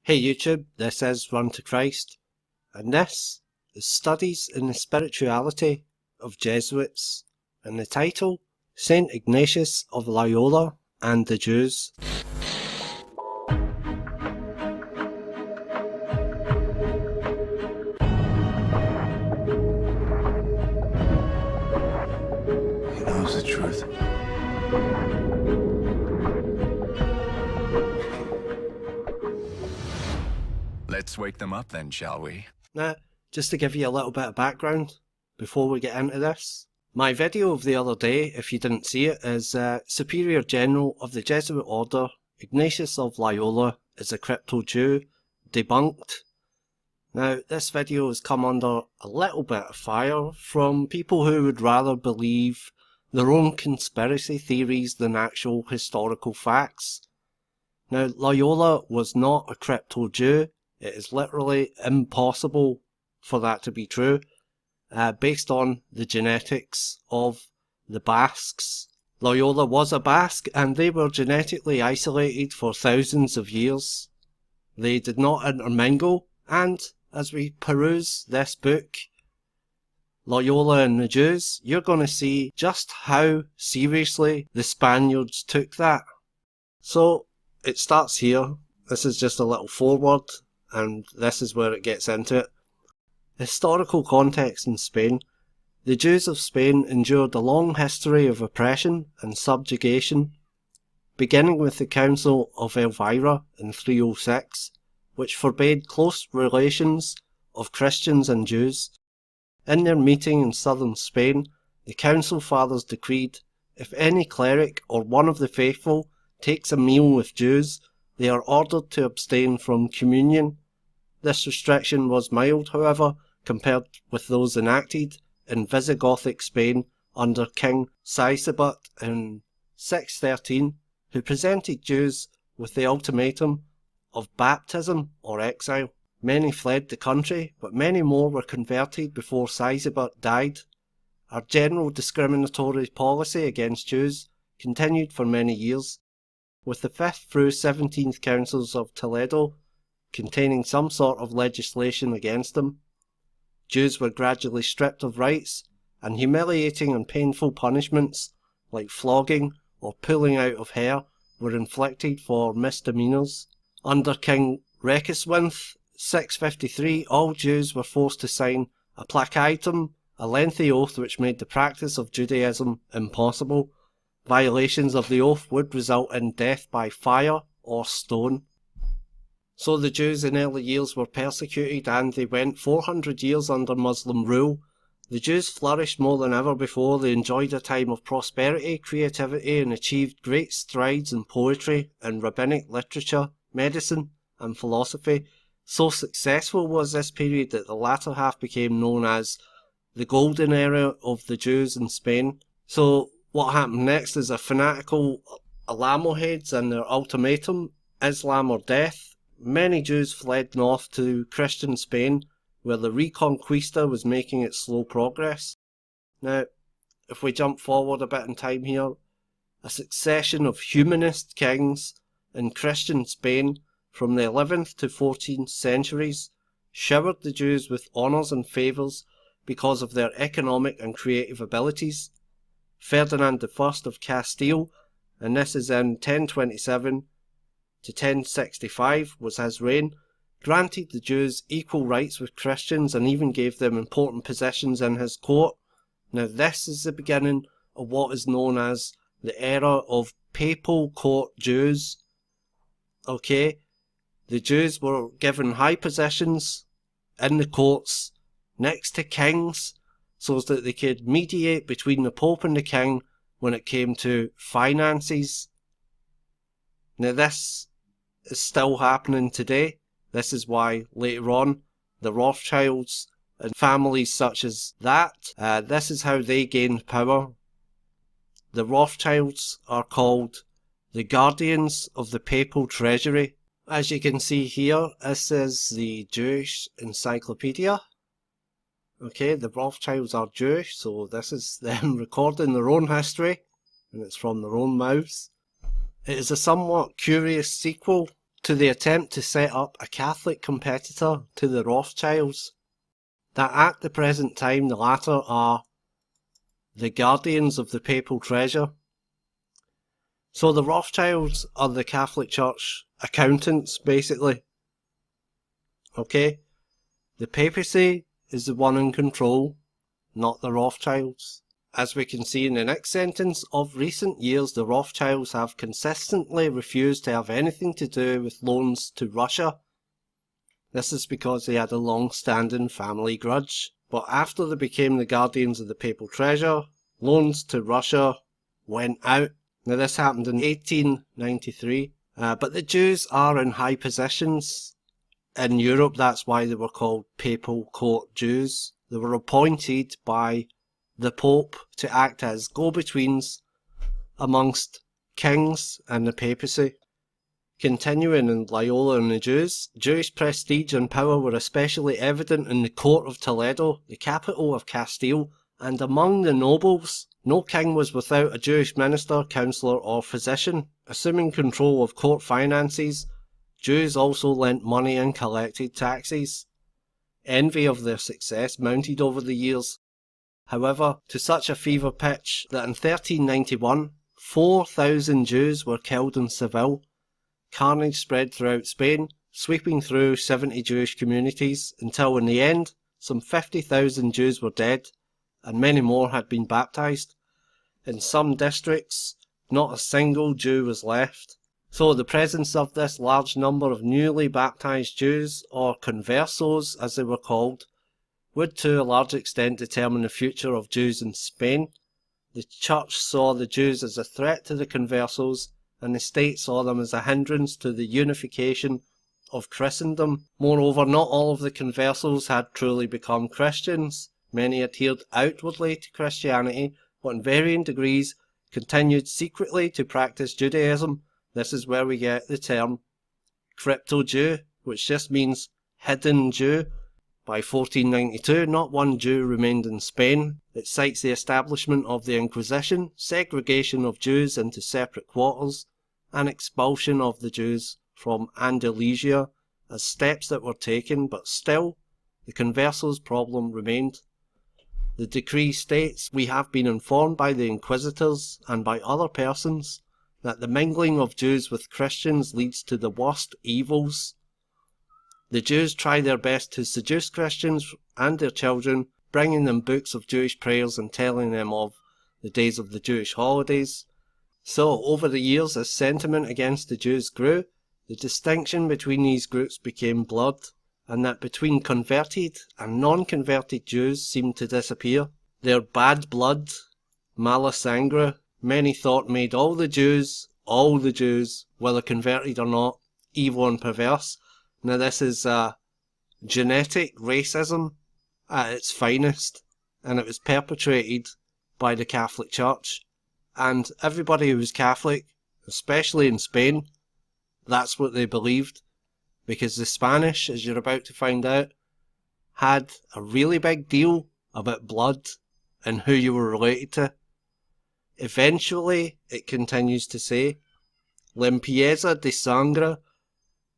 Hey YouTube, this is Run to Christ, and this is Studies in the Spirituality of Jesuits, and the title, St. Ignatius of Loyola and the Jews. He knows the truth. Let's wake them up then, shall we? Now, just to give you a little bit of background before we get into this, my video of the other day, if you didn't see it, is Superior General of the Jesuit Order, Ignatius of Loyola is a crypto-Jew, debunked. Now, this video has come under a little bit of fire from people who would rather believe their own conspiracy theories than actual historical facts. Now, Loyola was not a crypto-Jew. It is literally impossible for that to be true, based on the genetics of the Basques. Loyola was a Basque, and they were genetically isolated for thousands of years. They did not intermingle, and as we peruse this book, Loyola and the Jews, you're going to see just how seriously the Spaniards took that. So, it starts here. This is just a little foreword, and this is where it gets into it. Historical context in Spain. The Jews of Spain endured a long history of oppression and subjugation, beginning with the Council of Elvira in 306, which forbade close relations of Christians and Jews. In their meeting in southern Spain, the Council Fathers decreed, if any cleric or one of the faithful takes a meal with Jews, they are ordered to abstain from communion. This restriction was mild, however, compared with those enacted in Visigothic Spain under King Sigismund in 613, who presented Jews with the ultimatum of baptism or exile. Many fled the country, but many more were converted before Sigismund died. Our general discriminatory policy against Jews continued for many years, with the 5th through 17th Councils of Toledo containing some sort of legislation against them. Jews were gradually stripped of rights, and humiliating and painful punishments, like flogging or pulling out of hair, were inflicted for misdemeanours. Under King Requeswinth, 653, all Jews were forced to sign a placatum, a lengthy oath which made the practice of Judaism impossible. Violations of the oath would result in death by fire or stone. So the Jews in early years were persecuted, and they went 400 years under Muslim rule. The Jews flourished more than ever before. They enjoyed a time of prosperity, creativity, and achieved great strides in poetry and rabbinic literature, medicine, and philosophy. So successful was this period that the latter half became known as the Golden Era of the Jews in Spain. So what happened next is a fanatical Almohads and their ultimatum, Islam or death. Many Jews fled north to Christian Spain, where the Reconquista was making its slow progress. Now, if we jump forward a bit in time here, a succession of humanist kings in Christian Spain from the 11th to 14th centuries showered the Jews with honours and favours because of their economic and creative abilities. Ferdinand I of Castile, and this is in 1027 to 1065 was his reign, granted the Jews equal rights with Christians and even gave them important positions in his court. Now this is the beginning of what is known as the era of papal court Jews. Okay, the Jews were given high positions in the courts next to kings, so that they could mediate between the Pope and the King when it came to finances. Now this is still happening today. This is why later on the Rothschilds and families such as that, this is how they gained power. The Rothschilds are called the guardians of the papal treasury. As you can see here, this is the Jewish encyclopedia. Okay, the Rothschilds are Jewish, so this is them recording their own history, and it's from their own mouths. It is a somewhat curious sequel to the attempt to set up a Catholic competitor to the Rothschilds, that at the present time the latter are the guardians of the papal treasure. So the Rothschilds are the Catholic Church accountants, basically. Okay? The papacy is the one in control, not the Rothschilds. As we can see in the next sentence, of recent years the Rothschilds have consistently refused to have anything to do with loans to Russia. This is because they had a long-standing family grudge. But after they became the guardians of the papal treasure, loans to Russia went out. Now this happened in 1893, but the Jews are in high positions in Europe. That's why they were called papal court Jews. They were appointed by the Pope to act as go-betweens amongst kings and the papacy. Continuing in Loyola and the Jews, Jewish prestige and power were especially evident in the court of Toledo, the capital of Castile, and among the nobles. No king was without a Jewish minister, councillor or physician. Assuming control of court finances, Jews also lent money and collected taxes. Envy of their success mounted over the years, however, to such a fever pitch that in 1391, 4,000 Jews were killed in Seville. Carnage spread throughout Spain, sweeping through 70 Jewish communities, until in the end, some 50,000 Jews were dead, and many more had been baptized. In some districts, not a single Jew was left. So the presence of this large number of newly baptized Jews, or conversos as they were called, would to a large extent determine the future of Jews in Spain. The Church saw the Jews as a threat to the conversos, and the state saw them as a hindrance to the unification of Christendom. Moreover, not all of the conversos had truly become Christians. Many adhered outwardly to Christianity, but in varying degrees continued secretly to practice Judaism. This is where we get the term crypto-Jew, which just means hidden Jew. By 1492, not one Jew remained in Spain. It cites the establishment of the Inquisition, segregation of Jews into separate quarters, and expulsion of the Jews from Andalusia as steps that were taken, but still, the conversos problem remained. The decree states, "We have been informed by the inquisitors and by other persons that the mingling of Jews with Christians leads to the worst evils. The Jews try their best to seduce Christians and their children, bringing them books of Jewish prayers and telling them of the days of the Jewish holidays." So, over the years, as sentiment against the Jews grew, the distinction between these groups became blurred, and that between converted and non-converted Jews seemed to disappear. Their bad blood, mala sangre, many thought made all the Jews, whether converted or not, evil and perverse. Now this is genetic racism at its finest, and it was perpetrated by the Catholic Church. And everybody who was Catholic, especially in Spain, that's what they believed. Because the Spanish, as you're about to find out, had a really big deal about blood and who you were related to. Eventually, it continues to say, limpieza de sangre,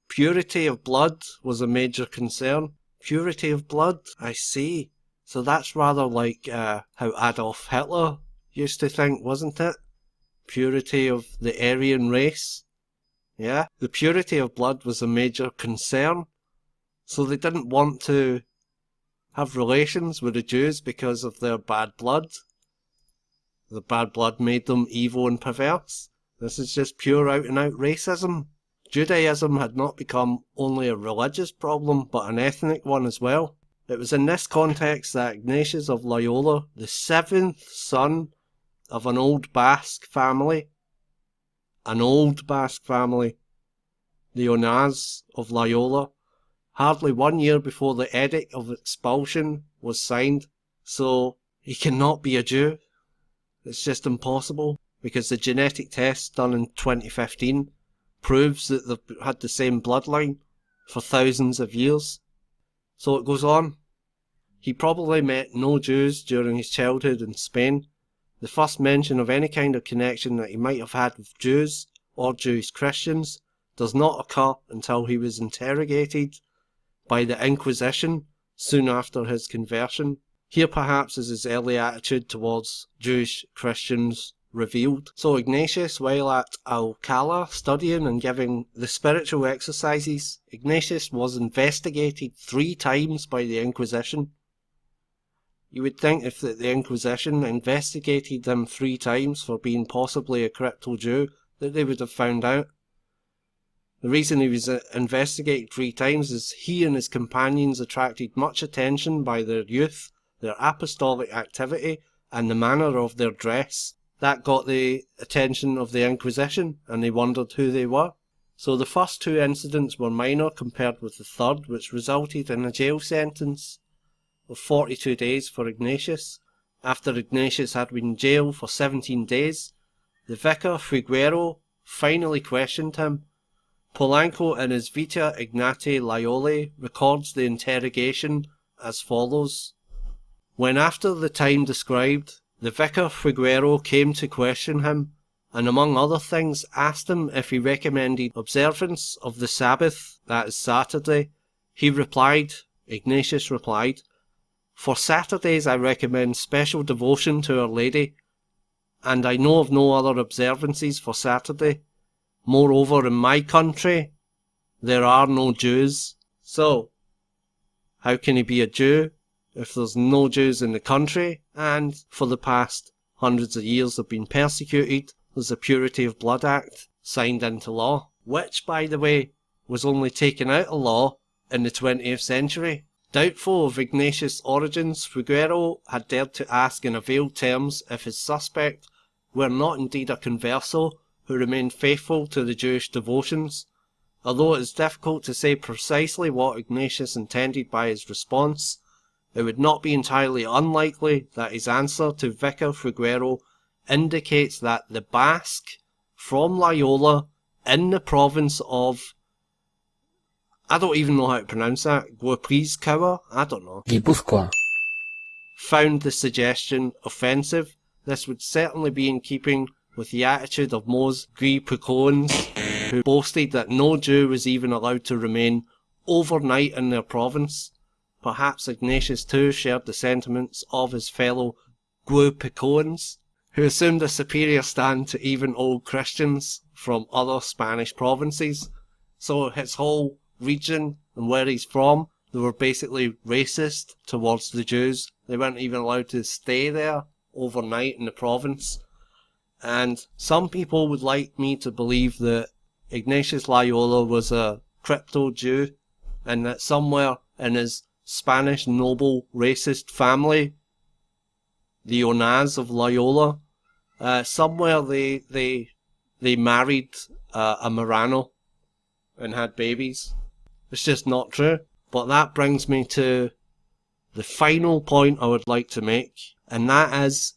purity of blood was a major concern. Purity of blood, I see. So that's rather like how Adolf Hitler used to think, wasn't it? Purity of the Aryan race. Yeah, the purity of blood was a major concern. So they didn't want to have relations with the Jews because of their bad blood. The bad blood made them evil and perverse. This is just pure out and out racism. Judaism had not become only a religious problem, but an ethnic one as well. It was in this context that Ignatius of Loyola, the seventh son of an old Basque family, the Onaz of Loyola, hardly 1 year before the edict of expulsion was signed, so he cannot be a Jew. It's just impossible, because the genetic test done in 2015 proves that they've had the same bloodline for thousands of years. So it goes on. He probably met no Jews during his childhood in Spain. The first mention of any kind of connection that he might have had with Jews or Jewish Christians does not occur until he was interrogated by the Inquisition soon after his conversion. Here perhaps is his early attitude towards Jewish Christians revealed. So Ignatius, while at Alcala studying and giving the spiritual exercises, Ignatius was investigated 3 times by the Inquisition. You would think if the Inquisition investigated him 3 times for being possibly a crypto-Jew, that they would have found out. The reason he was investigated 3 times is he and his companions attracted much attention by their youth, their apostolic activity, and the manner of their dress. That got the attention of the Inquisition, and they wondered who they were. So the first 2 incidents were minor compared with the third, which resulted in a jail sentence of 42 days for Ignatius. After Ignatius had been in jail for 17 days, the vicar Figueroa finally questioned him. Polanco in his Vita Ignati Loyolae records the interrogation as follows. When after the time described, the vicar Figueroa came to question him, and among other things asked him if he recommended observance of the Sabbath, that is Saturday, Ignatius replied, "For Saturdays I recommend special devotion to Our Lady, and I know of no other observances for Saturday. Moreover, in my country, there are no Jews." So, how can he be a Jew if there's no Jews in the country, and for the past hundreds of years have been persecuted? There's a Purity of Blood Act signed into law, which, by the way, was only taken out of law in the 20th century. Doubtful of Ignatius' origins, Figueroa had dared to ask in veiled terms if his suspect were not indeed a converso who remained faithful to the Jewish devotions. Although it is difficult to say precisely what Ignatius intended by his response, it would not be entirely unlikely that his answer to Vicar Figueroa indicates that the Basque from Loyola in the province of, I don't even know how to pronounce that, Guipuzcoa? I don't know. Guipúzcoa. Found the suggestion offensive. This would certainly be in keeping with the attitude of most Guipuzcoans, who boasted that no Jew was even allowed to remain overnight in their province. Perhaps Ignatius too shared the sentiments of his fellow Guipuzcoans, who assumed a superior stand to even old Christians from other Spanish provinces. So his whole region and where he's from, they were basically racist towards the Jews. They weren't even allowed to stay there overnight in the province. And some people would like me to believe that Ignatius Loyola was a crypto-Jew, and that somewhere in his Spanish noble racist family, the Onaz of Loyola, somewhere they married a Marrano and had babies. It's just not true. But that brings me to the final point I would like to make, and that is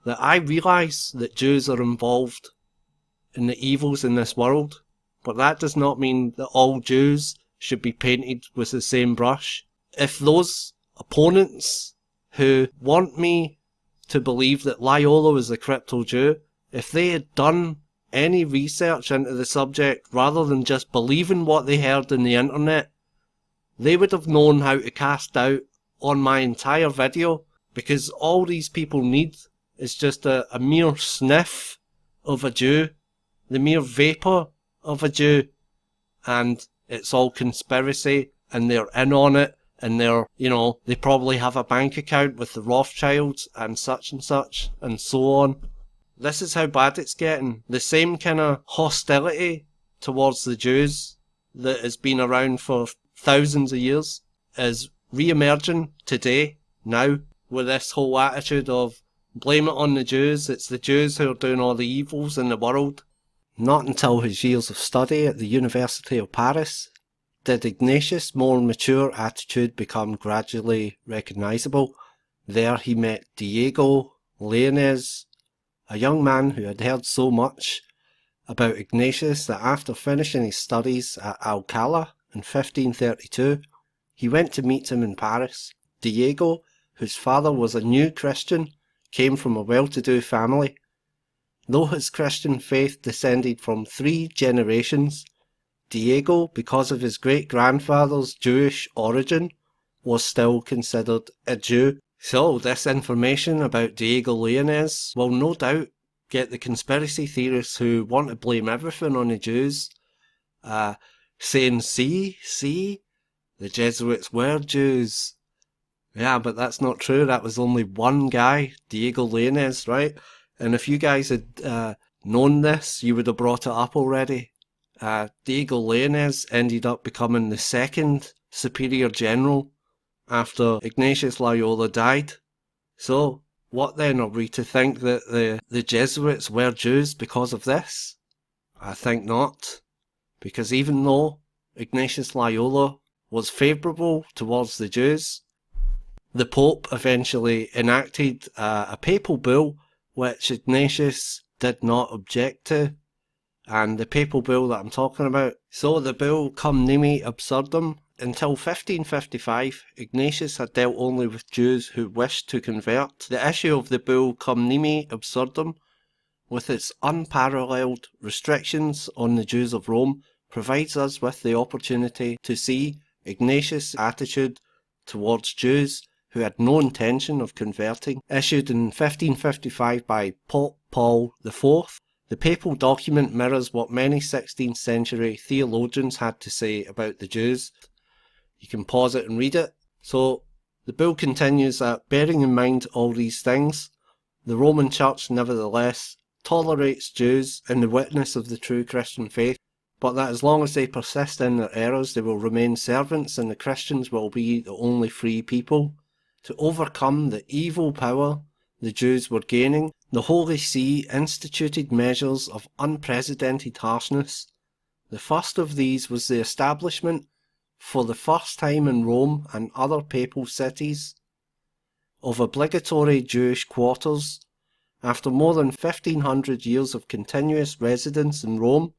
that I realise that Jews are involved in the evils in this world, but that does not mean that all Jews should be painted with the same brush. If those opponents who want me to believe that Loyola was a crypto-Jew, if they had done any research into the subject rather than just believing what they heard in the internet, they would have known how to cast doubt on my entire video, because all these people need is just a mere sniff of a Jew, the mere vapour of a Jew, and it's all conspiracy, and they're in on it, and they're, they probably have a bank account with the Rothschilds and such, and so on. This is how bad it's getting. The same kind of hostility towards the Jews that has been around for thousands of years is re-emerging today, now, with this whole attitude of blame it on the Jews, it's the Jews who are doing all the evils in the world. Not until his years of study at the University of Paris did Ignatius' more mature attitude become gradually recognisable. There he met Diego Leones, a young man who had heard so much about Ignatius that after finishing his studies at Alcala in 1532, he went to meet him in Paris. Diego, whose father was a new Christian, came from a well-to-do family. Though his Christian faith descended from 3 generations, Diego, because of his great-grandfather's Jewish origin, was still considered a Jew. So this information about Diego Leones will no doubt get the conspiracy theorists who want to blame everything on the Jews saying, see, the Jesuits were Jews. Yeah, but that's not true. That was only one guy, Diego Leones, right? And if you guys had known this, you would have brought it up already. Diego Leones ended up becoming the second superior general after Ignatius Loyola died. So, what then, are we to think that the Jesuits were Jews because of this? I think not. Because even though Ignatius Loyola was favourable towards the Jews, the Pope eventually enacted a papal bull which Ignatius did not object to. And the papal bull that I'm talking about, so the bull Cum Nimi Absurdum, until 1555, Ignatius had dealt only with Jews who wished to convert. The issue of the bull Cum Nimi Absurdum, with its unparalleled restrictions on the Jews of Rome, provides us with the opportunity to see Ignatius' attitude towards Jews who had no intention of converting. Issued in 1555 by Pope Paul IV, the papal document mirrors what many 16th century theologians had to say about the Jews. You can pause it and read it. So the bull continues that, bearing in mind all these things, the Roman Church nevertheless tolerates Jews in the witness of the true Christian faith, but that as long as they persist in their errors, they will remain servants and the Christians will be the only free people. To overcome the evil power the Jews were gaining, the Holy See instituted measures of unprecedented harshness. The first of these was the establishment, for the first time in Rome and other papal cities, of obligatory Jewish quarters. After more than 1500 years of continuous residence in Rome,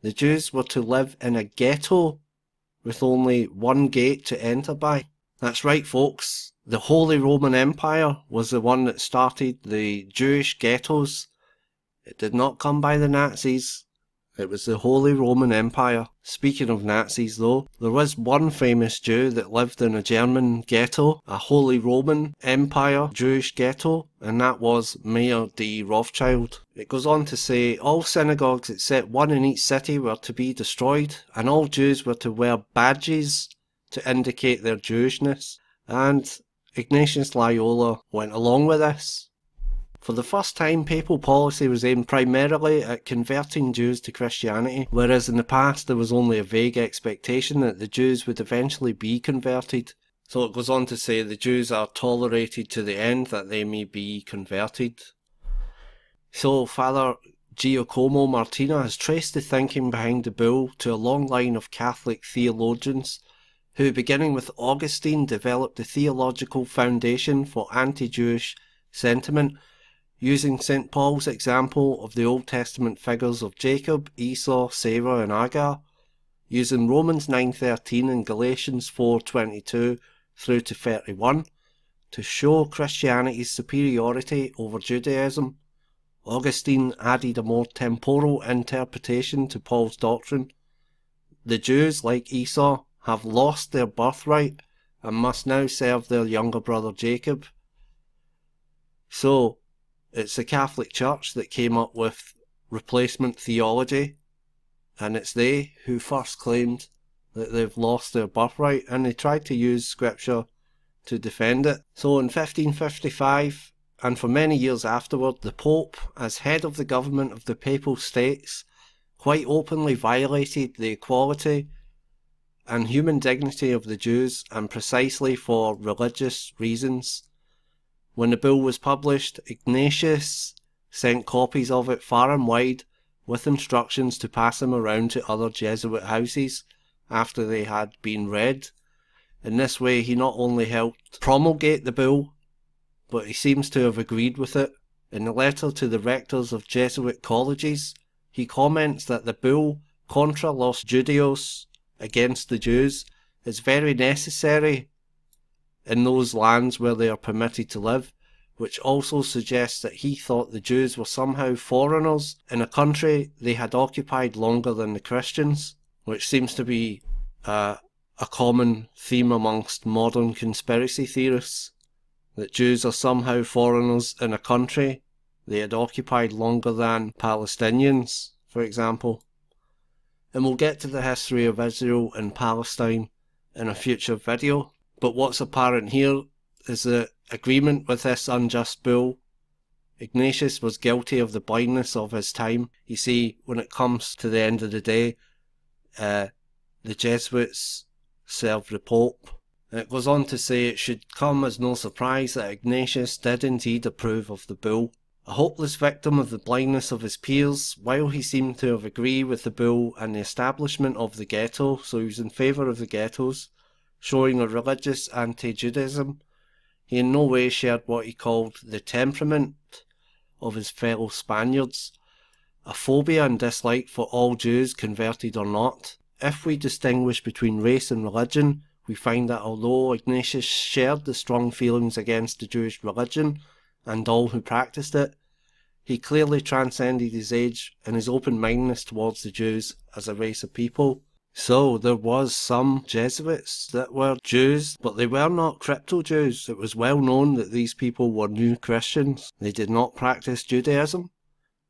the Jews were to live in a ghetto with only one gate to enter by. That's right, folks. The Holy Roman Empire was the one that started the Jewish ghettos. It did not come by the Nazis. It was the Holy Roman Empire. Speaking of Nazis though, there was one famous Jew that lived in a German ghetto, a Holy Roman Empire Jewish ghetto, and that was Mayer D. Rothschild. It goes on to say, all synagogues except one in each city were to be destroyed, and all Jews were to wear badges to indicate their Jewishness. And Ignatius Loyola went along with this. For the first time, papal policy was aimed primarily at converting Jews to Christianity, whereas in the past there was only a vague expectation that the Jews would eventually be converted. So it goes on to say the Jews are tolerated to the end that they may be converted. So Father Giacomo Martina has traced the thinking behind the bull to a long line of Catholic theologians who, beginning with Augustine, developed the theological foundation for anti-Jewish sentiment, using St. Paul's example of the Old Testament figures of Jacob, Esau, Sarah and Agar, using Romans 9:13 and Galatians 4:22 through to 31 to show Christianity's superiority over Judaism. Augustine added a more temporal interpretation to Paul's doctrine. The Jews, like Esau, have lost their birthright and must now serve their younger brother Jacob. So, it's the Catholic Church that came up with replacement theology, and it's they who first claimed that they've lost their birthright, and they tried to use scripture to defend it. So in 1555, and for many years afterward, the Pope, as head of the government of the Papal States, quite openly violated the equality and human dignity of the Jews, and precisely for religious reasons. When the bull was published, Ignatius sent copies of it far and wide with instructions to pass them around to other Jesuit houses after they had been read. In this way he not only helped promulgate the bull, but he seems to have agreed with it. In a letter to the rectors of Jesuit colleges, he comments that the bull Contra los Judeos, against the Jews, is very necessary in those lands where they are permitted to live, which also suggests that he thought the Jews were somehow foreigners in a country they had occupied longer than the Christians. which seems to be a common theme amongst modern conspiracy theorists, that Jews are somehow foreigners in a country they had occupied longer than Palestinians, for example. And we'll get to the history of Israel and Palestine in a future video, but what's apparent here is that agreement with this unjust bull, Ignatius was guilty of the blindness of his time. You see, when it comes to the end of the day, the Jesuits served the Pope. And it goes on to say it should come as no surprise that Ignatius did indeed approve of the bull. A hopeless victim of the blindness of his peers, while he seemed to have agreed with the bull and the establishment of the ghetto, so he was in favour of the ghettos, showing a religious anti-Judaism, he in no way shared what he called the temperament of his fellow Spaniards, a phobia and dislike for all Jews, converted or not. If we distinguish between race and religion, we find that although Ignatius shared the strong feelings against the Jewish religion and all who practiced it, he clearly transcended his age in his open-mindedness towards the Jews as a race of people. So there was some Jesuits that were Jews, but they were not crypto-Jews. It was well known that these people were new Christians. They did not practice Judaism,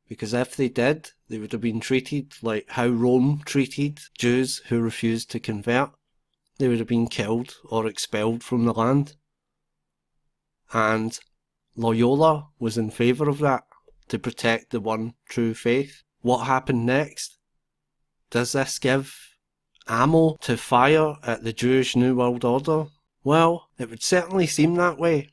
because if they did, they would have been treated like how Rome treated Jews who refused to convert. They would have been killed or expelled from the land. And Loyola was in favour of that, to protect the one true faith. What happened next? Does this give ammo to fire at the Jewish New World Order? Well, it would certainly seem that way.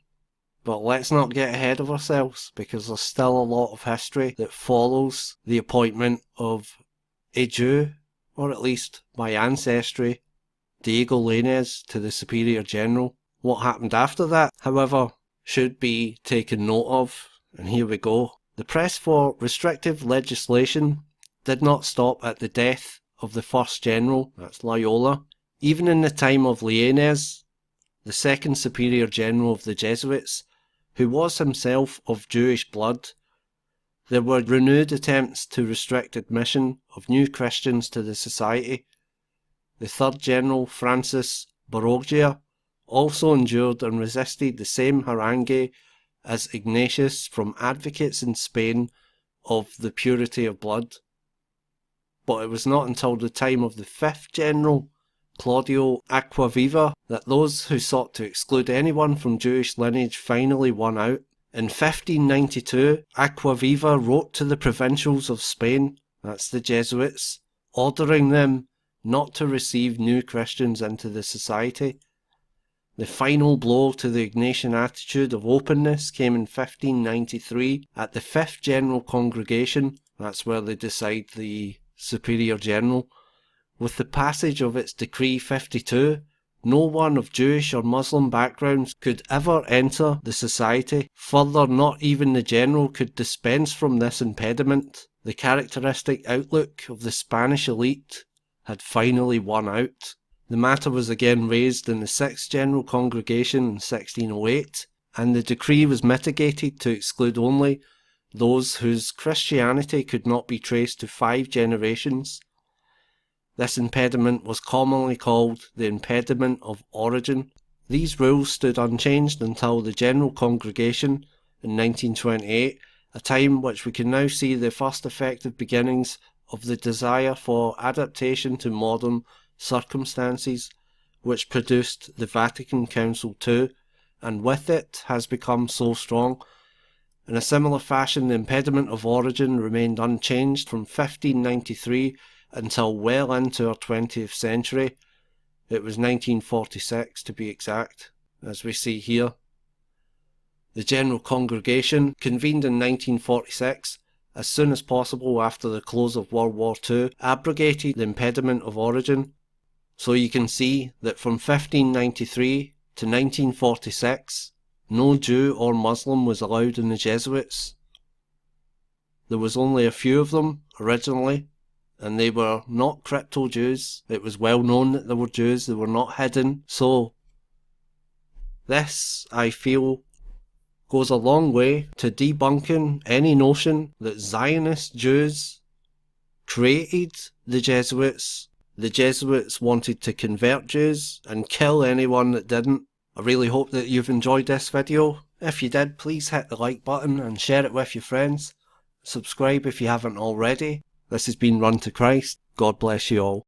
But let's not get ahead of ourselves, because there's still a lot of history that follows the appointment of a Jew, or at least by ancestry, Diego Lainez, to the Superior General. What happened after that, however, should be taken note of, and here we go. The press for restrictive legislation did not stop at the death of the first general, that's Loyola. Even in the time of Lainez, the second Superior General of the Jesuits, who was himself of Jewish blood, there were renewed attempts to restrict admission of new Christians to the society. The third general, Francis Borgia, also endured and resisted the same harangue as Ignatius from advocates in Spain of the purity of blood. But it was not until the time of the fifth general, Claudio Acquaviva, that those who sought to exclude anyone from Jewish lineage finally won out. In 1592, Acquaviva wrote to the provincials of Spain, that's the Jesuits, ordering them not to receive new Christians into the society. The final blow to the Ignatian attitude of openness came in 1593 at the Fifth General Congregation, that's where they decide the Superior General. With the passage of its Decree 52, no one of Jewish or Muslim backgrounds could ever enter the society. Further, not even the general could dispense from this impediment. The characteristic outlook of the Spanish elite had finally won out. The matter was again raised in the Sixth General Congregation in 1608, and the decree was mitigated to exclude only those whose Christianity could not be traced to 5 generations. This impediment was commonly called the impediment of origin. These rules stood unchanged until the General Congregation in 1928, a time which we can now see the first effective beginnings of the desire for adaptation to modern circumstances, which produced the Vatican Council II, and with it has become so strong. In a similar fashion, the impediment of origin remained unchanged from 1593 until well into our 20th century. It was 1946 to be exact, as we see here. The General Congregation, convened in 1946, as soon as possible after the close of World War II, abrogated the impediment of origin. So you can see that from 1593 to 1946, no Jew or Muslim was allowed in the Jesuits. There was only a few of them originally, and they were not crypto-Jews. It was well known that they were Jews, they were not hidden. So this, I feel, goes a long way to debunking any notion that Zionist Jews created the Jesuits, the Jesuits wanted to convert Jews and kill anyone that didn't. I really hope that you've enjoyed this video. If you did, please hit the like button and share it with your friends. Subscribe if you haven't already. This has been Run to Christ. God bless you all.